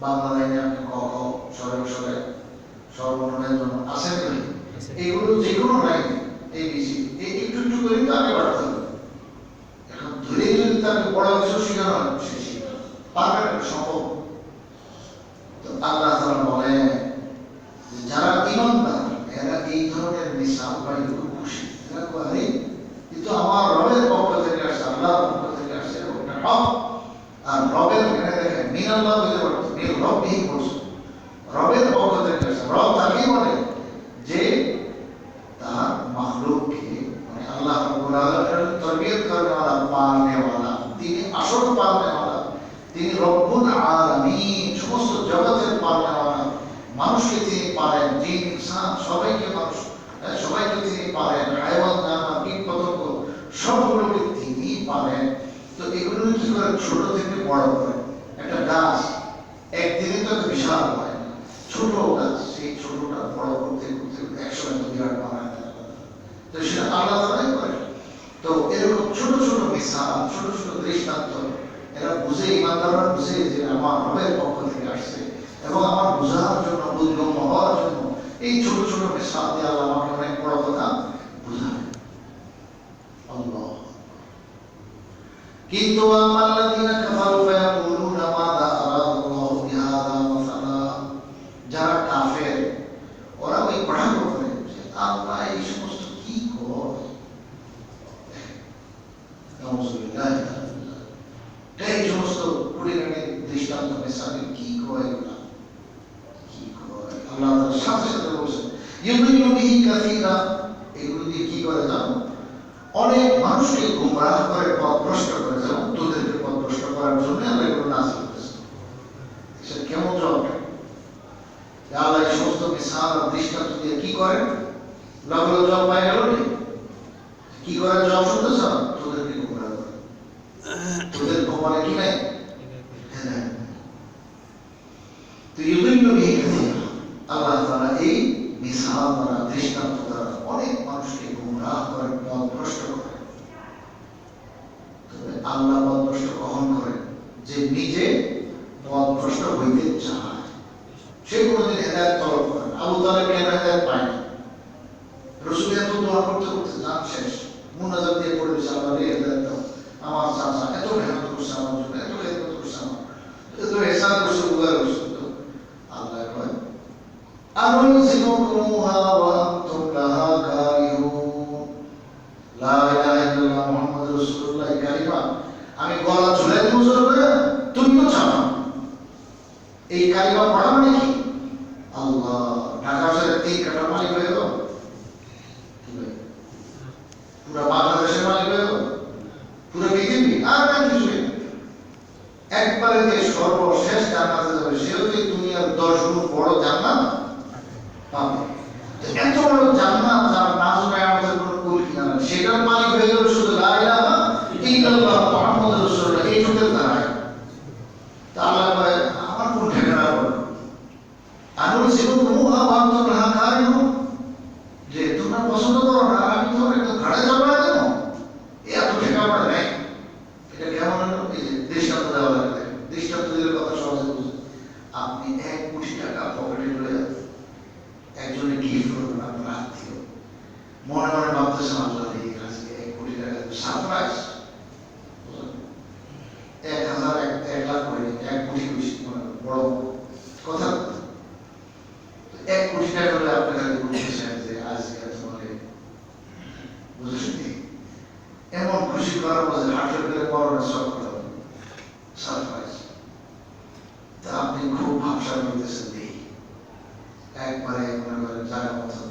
বাংলা লাইনে আপনি ক খ স্বরে স্বরে সর্বনামের জন্য আছে কি, এগুলো যে কোনো লাইনে ABC একটু একটু করে তো আগে বাড়তে হবে। এখন ধরে যদি তাকে বড় কিছু শেখানো হয়, সে শিখবে পারবে না, সম্ভব। তো আল্লাহ তাআলা বলেন যারা ঈমানদার এরা এই ধরনের মিসাল পাই খুব খুশি। এরা কয় কিন্তু আমার রবের পক্ষ থেকে আসছে, আল্লাহর পক্ষ থেকে আসছে, ওটা হক। আর রবের এখানে দেখেন মিনাল্লাহ বলে বলছে, মিন রব্বিহি বলছে, রবের পক্ষ থেকে আসছে। রব তাকেই বলে যে তার মাখলুককে, মানে আল্লাহ রাব্বুল আলামিনের তরবিয়ত করেওয়ালা, পালনেওয়ালা, তিনি আসল পালনেওয়ালা, তিনি রব্বুল আলামিন, সমস্ত জগতের পালনেওয়ালা, করে ছোট থেকে বড় করে। একটা গাছ একদিনে তো বিশাল হয়, ছোট গাছ, সেই ছোটটা বড় করতে করতে একসময় তো বিরাট বানায়, তো সেটা আল্লাহ তাআলাই করে। তো এরকম ছোট ছোট মিসাল, ছোট ছোট দৃষ্টান্ত এরা বুঝে, ইমানদাররা বুঝে যে আমার রবের পক্ষ থেকে আসছে, এবং আমার বোঝার জন্য, বুঝগম্য হওয়ার জন্য এই ছোট ছোট মিসাল দিয়ে আল্লাহ আমাকে অনেক বড় কথা বুঝাবে। আল্লাহ। কিন্তু আমাল্লাযীনা কাফারু ফায়াকুলুনা মাযা আরাদাল্লাহু বিহাযা মাসালা, যারা কাফের ওরা ওই কথা বলে যে আল্লাহ এই সমস্ত কি করে। নাউযুবিল্লাহ। এই সমস্ত কুড়িগানি দৃষ্টান্ত মিসাল কি করে, কি করে আল্লাহ তাআলা সাথে সাথে বলছেন ইউদিল্লু বিহি কাসীরা, এগুলো দিয়ে কি করে জানো, অনেক মানুষকে গোমরাহ করে, পথভ্রষ্ট করে, যেমন তোদেরকে পথভ্রষ্ট করার জন্য আল্লাহ এগুলো নাযিল করেছে। সে কেমন জবাব, আল্লাহ এই সমস্ত মিসাল আর দৃষ্টান্ত দিয়ে কি করেন, লগল জবাব পাই গেল, কি করে জবাব শুনতেছ, তোদেরকে গোমরাহ করে, তোদের কপালে কি নাই, তো ইউদিল্লু বিহি কাসীরা, আল্লাহ তাআলা এই মিসাল দ্বারা, দৃষ্টান্ত দ্বারা অনেক মানুষকে গোমরাহ করে, পথভ্রষ্ট করে। তবে আল্লাহ পথভ্রষ্ট কখন করেন, যে নিজে পথভ্রষ্ট হইতে চায়, সে কোনোদিন হেদায়েত তলব করেন। আবু তালেব কেন হেদায়েত পায়নি, রাসূল এত দোয়া করতে করতে জান শেষ, মুনাজাত দিয়ে পড়ে দিয়েছে, আল্লাহ রে হেদায়েত দাও, আমার চাচা এত মেহনত করছে আমার জন্য, এত খেদমত করছে আমার, এত ইহসান করছে, উপকার করছে, আল্লাহ কয় আনুলজিমুকুমুহা ওয়া আনতুম লাহা কারিহুন। লা ইলাহা ইল্লাল্লাহ মুহাম্মাদুর রাসূলুল্লাহ কালিমা আমি গলা ঝুলাই দেব জোর করে, তুমিও চাও এই কালিমা পড়া মানে কি, আল্লাহ ঢাকা শহরের 3 কাঠা মালিক হয়ে গেল, পুরো বাংলাদেশের মালিক হয়ে গেল, পুরো পৃথিবী, আর কিছু নেই, একবারে যে সর্বশেষ জান্নাতে যাবে, সেও যে দুনিয়ার 10 গুণ বড় জান্নাত পাবে। এত বড় জান্নাত যার নাজমে আমাদের কোনো কুল কিনারা, সেটার মালিক হয়ে গেল শুধু লা ইলাহা ইল্লাল্লাহ মুহাম্মাদুর রাসূলুল্লাহ, এই টুকের দ্বারাই। তা আল্লাহ কয় আমার কোন ঠিকানা বলো, আনুলজিমুকুমুহা ওয়া আনতুম লাহা কারিহুন, যে তোমরা পছন্দ করো না, আমি তো একদম ঘাড়ে চাপায় দেব, এত ঠিকানা নেই। এটা কেমন হলো, এই যে দৃষ্টান্ত দেওয়া লাগে, দৃষ্টান্ত দিলে কথা সহজে বুঝে। আপনি 1 কোটি টাকা পকেটে লয়ে একজনে গিফট করবেন, আপনার আত্মীয়, মনে মনে ভাবতেছেন আল্লাহ এই আজকে 1 কোটি টাকা সারপ্রাইজ, 1000 1 লাখ করে 1 কোটি বেশি, বড় কথা। 1 কোটি টাকা হলে আপনার কাছে বলতেছেন যে আজকে তোমাকে বুঝেছেন, এমন খুশি করার মধ্যে হাটের করে বড় সব করা সারপ্রাইজ। তা আপনি খুব ভাবসা করতেছেন, একবারে মনে করেন জায়গা মতো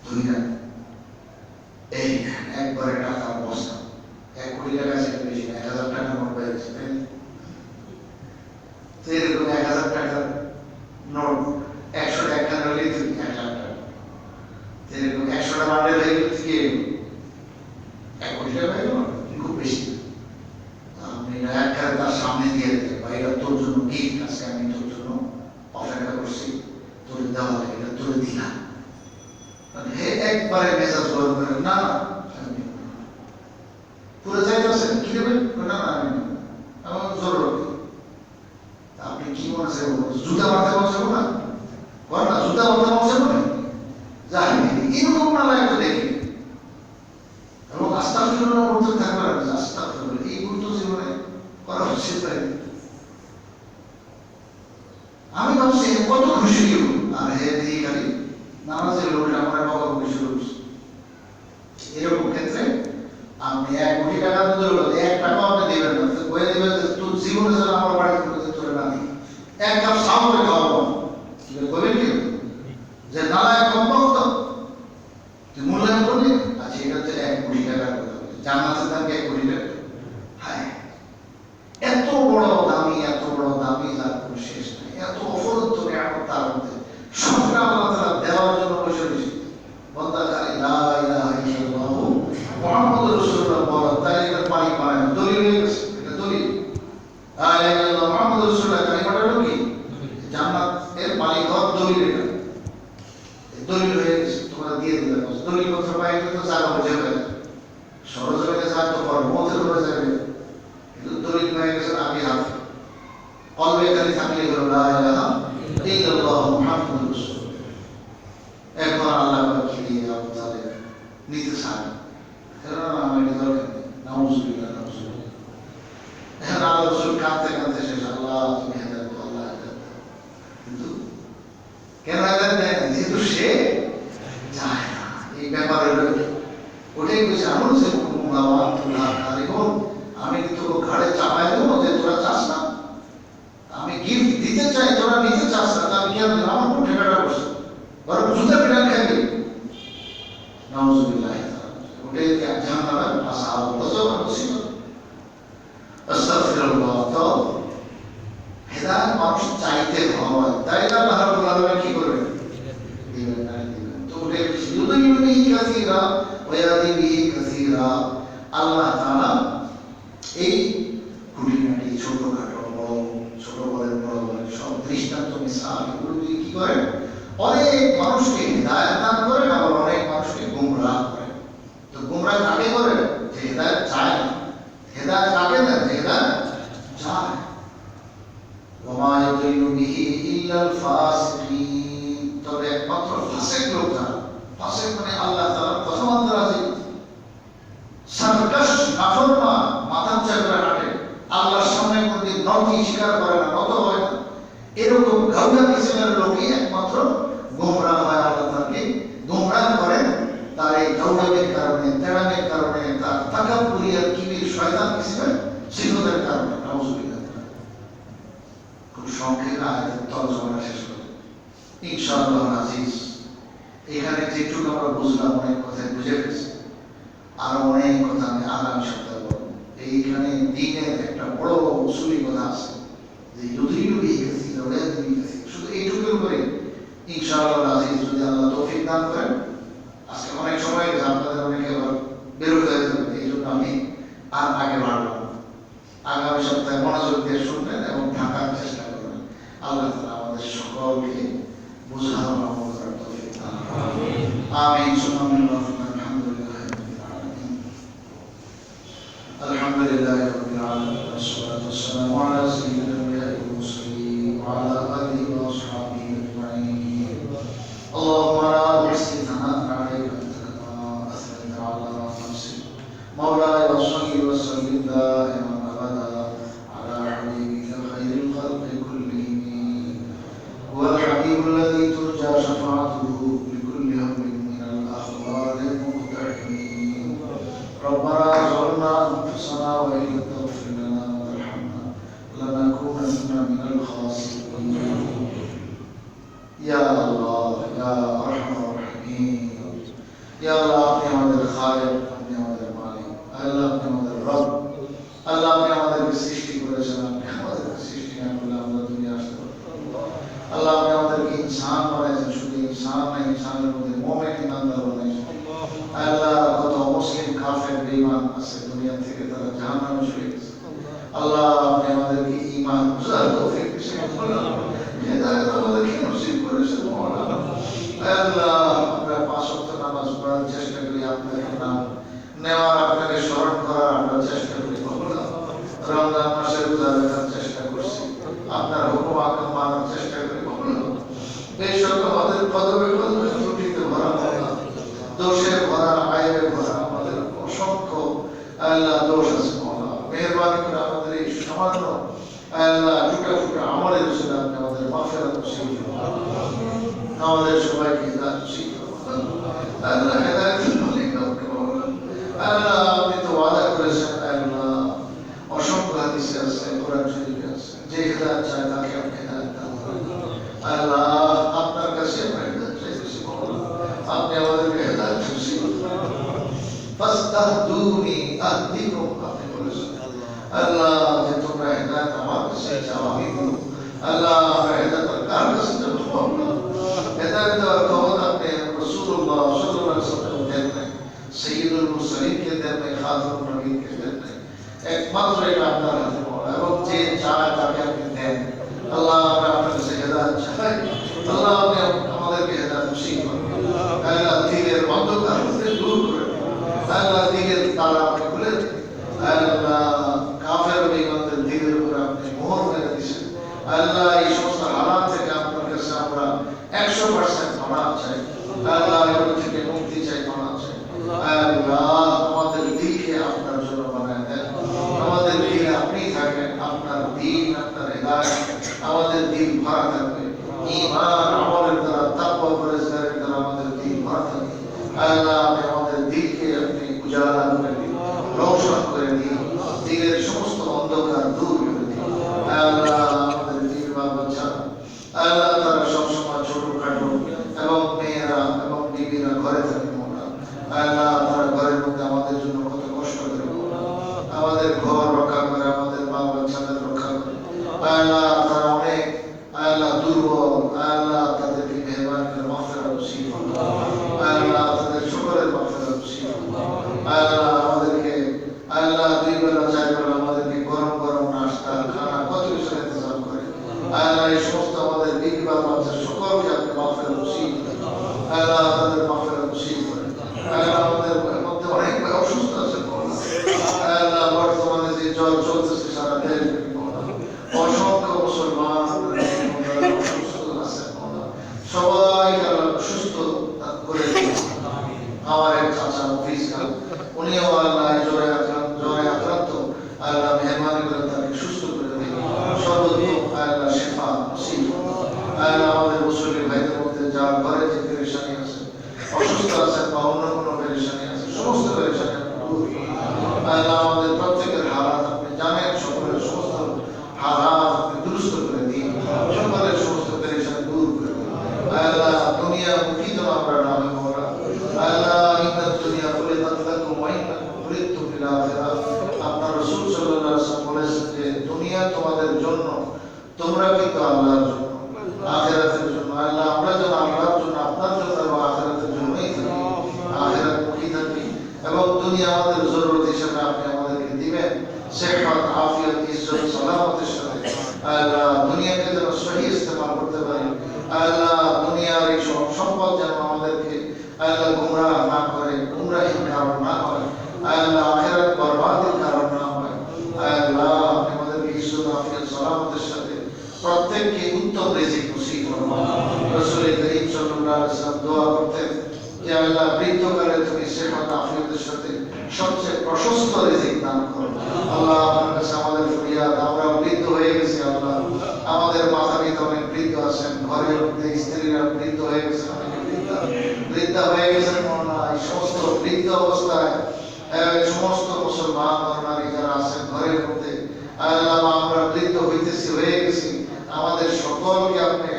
ধুইনা এই একবারে টাকার বস্তা, 1 কোটি টাকা ছিল বেশি না, 1000 টাকা নোট পেয়েছে, তো এরকম 1000 টাকার নোট 100 টাকা হলেই তুমি 1 লাখ টাকা, এরকম 100টা বান্ডেল হয়ে গেলে থেকে 1 কোটি টাকা হয়ে গেল, খুব বেশি। আপনি একবারে তার সামনে দিয়ে দিতে, বা এটা তোর জন্য গিফট আছে, আমি তোর জন্য অপেক্ষা করছি, তোর দেওয়া লাগে, এটা তোর দিলাম, হে একবারে মেজাজ গরম করে, না না পুরো চাইতেছেন কি দেবেন, না না আমি আমার জরুরি। আপনি কি মনে আছে, জুতা মারতে বলছে না, কর না জুতা মারতে বলছে না, যাই এরকম না লাগে তো দেখি, এবং আস্তাগফিরুল্লাহ বলতে থাকবে, আস্তাগফিরুল্লাহ এই গুরুত্ব জীবনে করা উচিত তাই। আমি ভাবছি কত খুশি কেউ, আর হে দিয়ে খালি নামাজের লোকটা আমার বাবা খুশি করছে। এরকম ক্ষেত্রে আপনি 1 কোটি টাকা মধ্যে 1 টাকাও আপনি দেবেন না, বয়ে দেবেন যে তোর জীবনে যেন আমার বাড়িতে মধ্যে তোর না দিই, 1 কাপ সামনে খাওয়াবো, বলবেন কি যে নালা কম ভক্ত তুই মূল্যায়ন করবি, আচ্ছা এটা হচ্ছে 1 কোটি টাকার কথা, জান্নাতের দাম 1 কোটি টাকা। হায় এত বড় দামি, এত বড় দামি যার কোনো শেষ নাই, এত অফরন্ত নিয়ামত তার মধ্যে, সবটা আল্লাহ তাআলা দেওয়ার জন্য বসে রয়েছে। বান্দা খালি লা ইলাহা ইল্লাল্লাহু মুহাম্মাদুর রাসূলুল্লাহ বলা, তাই এর পানি পায় দলিল খালি থাকলে হলো লা ইলাহা ইল্লাল্লাহ মুহাম্মাদুর রাসূলুল্লাহ। এখন আল্লাহ কি দিয়ে আবু তালেব নিতে চায়, আমার এটা দরকার নেই, নাউজুবিল্লাহ নাউজুবিল্লাহ। এখন আল্লাহ রাসূল কাঁদতে কাঁদতে শেষ, আল্লাহ তুমি হেদায়েত দাও, আল্লাহ হেদায়েত দাও। কিন্তু কেন হেদায়েত দেয় না? যেহেতু সে চায় না। এই ব্যাপারে ওটাই বলছে, আমার যে আমি কিন্তু ঘাড়ে চাপাই দেবো যে তোরা চাস না, আমি গিফট দিতে চাই, তোরা নিতে চাস না, আমি কেন আমার কোন ঠেকাটা বসে বরং জুতা পিটা খাবি। নাউজুবিল্লাহ। ওটাই জাহান্নামের আসহাব গজব আর মুসিবত। আস্তাগফিরুল্লাহ। তো হেদায়েত মানুষ চাইতে হয়, তাই না? আল্লাহ রাব্বুল আলামিন কি করবেন? দিবেন না, দিবেন। তো ওটাই ইউদিলু বিহি কাসীরা ওয়া ইয়াহদি বিহি কাসীরা। আল্লাহ তাআলা এই খুঁটিনাটি ছোটখাটো বড়, ছোট বড়ের বড় বড় সব দৃষ্টান্ত মিসাল এগুলো দিয়ে কি করেন? অনেক মানুষকে হেদায়েত দান করেন, আবার অনেক মানুষকে গুমরাহ করেন। তো গুমরাহ কাকে করেন? যে হেদায়েত চায় না। হেদায়েত কাকে দেন? যে হেদায়েত চায়। ওয়া মা ইউদিলু বিহি ইল্লাল ফাসিকিন। তবে একমাত্র ফাসিক লোক যারা, ফাসিক মানে আল্লাহ তাআলার কথা মানতে রাজি, সারকাশ নাফরমান, মাথা চাকরা হাঁটে, আল্লাহর সামনে কোনদিন নতি স্বীকার করে না, নত হয় না, এরকম গাউয়া কিসিমের লোকই একমাত্র গোমরাহ হয়। আল্লাহ তাকে গোমরাহ করেন তার এই গাউয়াবের কারণে, তেড়ামের কারণে, তার তাকাব্বুরি আর কিবির শয়তান কিসিমের সিফতের কারণে। নাউজুবিল্লাহ। খুব সংক্ষেপে আয়াতের তরজমা শেষ করি ইনশাআল্লাহ আজিজ। এখানে যেটুকু আমরা বুঝলাম, অনেক কথাই বুঝে গেছি, আরো অনেক কথা আমি আগামী সপ্তাহে বলবো। এইখানে দ্বীনের একটা বড় উসুলি কথা আছে যে ইউদিলু বিহি কাসীরা ওয়া ইয়াহদি বিহি কাসীরা। শুধু এইটুকুর উপরে ইনশাআল্লাহ আজিজ যদি আল্লাহ তৌফিক দান করেন, আজকে অনেক সময় আপনাদের অনেকে আবার বের হয়ে যাবে, এই জন্য আমি আর আগে বাড়লাম না। আগামী সপ্তাহে মনোযোগ দিয়ে শুনবেন এবং থাকার চেষ্টা করবেন। আল্লাহ তাআলা আমাদের সকলকে বুঝার আমল করার তৌফিক দান করুন। আমিন। আলহামদুলিল্লাহি রাব্বিল আলামিন ওয়াসসালাতু ওয়াসসালামু আলা সাইয়্যিদিল আম্বিয়া'i ওয়াল মুরসালিন ওয়া আলা আলিহি ওয়া আসহাবিহি আজমাইন। আল্লাহুম্মা লা উহসি সানা'আন 'আলাইকা আনতা কামা আসনা'তা 'ala নাফসিক। মাওলানা ওয়া সাল্লি ওয়া সাল্লিম দা'iমান আবাদা আলা হাবিবিকা খায়রিল খালqi কুল্লিহিম ওয়াল হাবিবুল্লাযী তুরজা শাফা'atuhu লিকুল্লি হামদিন মিনাল আখওয়ালিল মুqtahimin। ربنا ظلمنا أنفسنا وإن لم تغفر لنا وترحمنا لنكونن من الخاسرين. يا الله يا أرحم الراحمين. يا الله আপনি আমাদের খালিক, আপনি আমাদের মালিক, আল্লাহ আপনি আমাদের রব। আল্লাহ আপনি আমাদেরকে সৃষ্টি করেছেন, আপনি আমাদেরকে সৃষ্টি না করলে আমরা দুনিয়া আসতে পারতাম। আল্লাহ আপনি আমাদেরকে ইনসান বানাইছেন, শুধু ইনসান না, ইনসানের মধ্যে মুমিন ইমানদার বানাইছেন। আল্লাহ কত মুসলিম কাফের বেঈমান আছে দুনিয়া থেকে, তারা জাহান্নামে চলে গেছে। আল্লাহ আপনি আমাদেরকে ঈমান বুঝার তৌফিক দিয়েছেন, হেদায়েত আমাদেরকে নসিব করেছেন মাওলানা। আল্লাহ আমরা পাঁচ ওয়াক্ত নামাজ পড়ার চেষ্টা করি, আপনার নাম নেওয়ার, আপনাকে স্মরণ করার আমরা চেষ্টা করি মাওলানা। রমজান মাসে রোজা রাখার চেষ্টা করছি, আপনার হুকুম আকাম মানার চেষ্টা করি মাওলানা। বেশক আমাদের কদমে কদমে ত্রুটিতে ভরা মাওলানা, দোষে ভরা, আইবে ভরা, আমাদের অসংখ্য আল্লাহ দোষ আছে মাওলানা। মেহেরবানি করে আমাদের এই সামান্য আল্লাহ টুকা টুকা আমলের জন্য আপনি আমাদের মাগফিরাত নসিব করুন। আমাদের সবাইকে হেদায়েত নসিব করুন আল্লাহ। হেদায়েতের মালিক আপনি মাওলানা। আল্লাহ আপনি তো ওয়াদা করেছেন আল্লাহ, অসংখ্য হাদিসে আছে, কোরআন শরীফে আছে, যে হেদায়েত চায় তাকে আপনি হেদায়েত দান করেন আল্লাহ। আপনার কাছে আমরা হেদায়েত চাইতেছি মাওলানা, আপনি আমাদেরকে হেদায়েত নসিব করুন। ফাস্তাহদুনি আহদিকুম, আপনি বলেছেন আল্লাহ যে তোমরা হেদায়েত আমার কাছে চাও আমি দেব। আল্লাহ আমরা হেদায়েত কার কাছে যাব মাওলানা? হেদায়েত দেওয়ার ক্ষমতা আপনি রাসূলুল্লাহ সাল্লাল্লাহু আলাইহি ওয়াসাল্লাম দেন নাই, সাইয়্যিদুল মুরসালিনকে দেন নাই, খাতামুন নবীকে দেন নাই। একমাত্র এটা আপনার হাতে মাওলানা, এবং যে চায় তাকে আপনি দেন। আল্লাহ আমরা আপনার কাছে হেদায়েত চাই। আল্লাহ আপনি আমাদেরকে হেদায়েত নসিব করুন। আল্লাহ দিনের অন্ধকার দূর করে, আল্লাহ দিনের তালা আপনি খুলে দেন। আল্লাহ কাফের বেঈমানদের দিলের উপরে আপনি মোহর মেরে দিয়েছেন। আল্লাহ আল্লাহ এই সমস্ত হালাত থেকে আপনার কাছে আমরা 100% ক্ষমা চাই। আল্লাহ এর থেকে মুক্তি চাই, ক্ষমা চাই। আল্লাহ আমাদের দিলকে আপনার জন্য বানায় দেন, আমাদের দিলে আপনি থাকেন, আপনার দিন আপনার হিদায়াত আমাদের দিল ভরা থাকবে, ঈমান আমলের দ্বারা তাকওয়া পরহেজগারির দ্বারা আমাদের দিল ভরা থাকবে। আল্লাহ আপনি আমাদের দিলকে আপনি উজালা করে দিন, রোশন করে দিন, দিলের সমস্ত অন্ধকার দূর করে দিন। আল্লাহ আমাদের দিল বাচ্চা আল্লাহ তারা সবসময় ছোটখাটো এবং মেয়েরা এবং বিবিরা ঘরে থাকে মোটা আল্লাহ তারা ঘরের মধ্যে আমাদের জন্য কত কষ্ট করে আমাদের ঘর রক্ষা করে, আমাদের মা বাচ্চাদের রক্ষা করে। আল্লাহ তারা অনেক আল্লাহ দুর্বল, আল্লাহ তাদেরকে মেহরবানি করে মাফেরাত নসিব করুন। আল্লাহ তাদের সকলের মাফেরাত নসিব করুন। আল্লাহ আমাদেরকে আল্লাহ 2 বেলা 4 বেলা আমাদেরকে গরম গরম নাস্তা খানা কত কিছু ইন্তজাম করে। আল্লাহ এই সমস্ত আমাদের বিধবা বাচ্চা সকলকে আপনি মাফেরাত নসিব করেন। আল্লাহ তাদের মাফেরাত নসিব করেন। আল্লাহ আমাদের মধ্যে অনেক অসুস্থ আছে, আল্লাহ বর্তমানে যে জ্বর চলতেছে সারা দেশ, অসংখ্য মুসলমান অসুস্থ আছে, সবাইকে আল্লাহ সুস্থ করে দিন। আমার এক চাচা মফিজ খান, উনিও আল্লাহ জ্বরে আক্রান্ত, আল্লাহ মেহরবানি করে তাকে সুস্থ করে দিন, সর্বোত্তম আল্লাহ শিফা নসিব করুন। আল্লাহ আমাদের মুসলিম ভাইদের মধ্যে যার ঘরে যে পেরেশানি আছে, অসুস্থ আছেন বা অন্য কোনো পেরেশানি আছে, সমস্ত পেরেশানি আল্লাহ আমাদের প্রত্যেকের হালাত আপনি জানেন, সকলের সমস্ত হালাত আপনি দুরুস্ত করে দিন, সকলের সমস্ত পেরেশানি দূর করে দিন। আল্লাহ দুনিয়া মুখী যেন আমরা না হই মোরা। আল্লাহ ইন্নাদ দুনিয়া খুলিকাত লাকুম ওয়া ইন্নাকুম খুলিকতুম ফিল আখিরাহ। আপনার রাসূল সাল্লাল্লাহু আলাইহি ওয়াসাল্লাম বলেছেন যে দুনিয়া তোমাদের জন্য, তোমরা কিন্তু আল্লাহর জন্য, আখিরাতের জন্য। আল্লাহ আমরা যেন আল্লাহর জন্য, আপনার জন্য এবং আখিরাতের জন্যই থাকি, আখিরাত মুখী থাকি এবং দুনিয়া আমাদের জরুরত হিসেবে আপনি আমাদেরকে দিবেন সেহত আফিয়ত ইজ্জত সালামতের সাথে। আল্লাহ দুনিয়াকে যেন সহি ইস্তেমাল করতে পারি। আল্লাহ দুনিয়ার এই সম্পদ যেন আমাদেরকে আল্লাহ গুমরাহ না করে, গুমরাহির কারণ না হয়, আল্লাহ আখিরাত বরবাদের কারণ না হয়। আল্লাহ আপনি আমাদেরকে ইজ্জত আফিয়ত সালামতের সাথে প্রত্যেককে উত্তম রিজিক নসিব করুন। রাসূল করিম সাল্লাল্লাহু আলাইহি ওয়াসাল্লাম দোয়া করতেন যে আল্লাহ বৃদ্ধকালে তুমি সেহত আফিয়তের সাথে সবচেয়ে প্রশস্ত রিজিক দান করো। আল্লাহ আপনার কাছে আমাদের ফরিয়াদ, আমরা বৃদ্ধ হয়ে গেছি আল্লাহ, আমাদের মাতা পিতা অনেক বৃদ্ধ আছেন, ঘরের মধ্যে স্ত্রীরা বৃদ্ধ হয়ে গেছেন, অনেকে বৃদ্ধা হয়ে গেছেন। এই সমস্ত বৃদ্ধ অবস্থায় সমস্ত মুসলমান নারী যারা আছেন ঘরের মধ্যে, আল্লাহ আমরা বৃদ্ধ হইতেছি, হয়ে গেছি, আমাদের সকলকে আপনি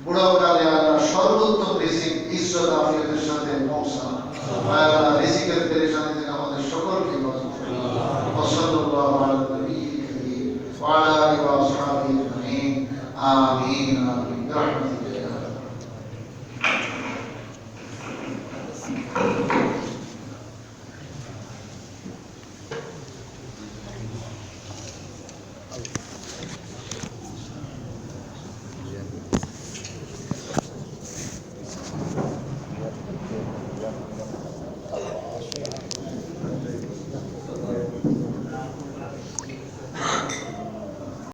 বুড়াকালে আল্লাহ সর্বোত্তম রিজিক ইজ্জত আফিয়তের সাথে পৌঁছান। আল্লাহ রিজিকের পেরেশানি থেকে আমাদের সকলকে বাঁচান। সাল্লাল্লাহু আলাইহি ওয়া সাল্লাম ওয়া আলা আলিহি ওয়া আসহাবিহি আজমাইন। আমিন আমিন।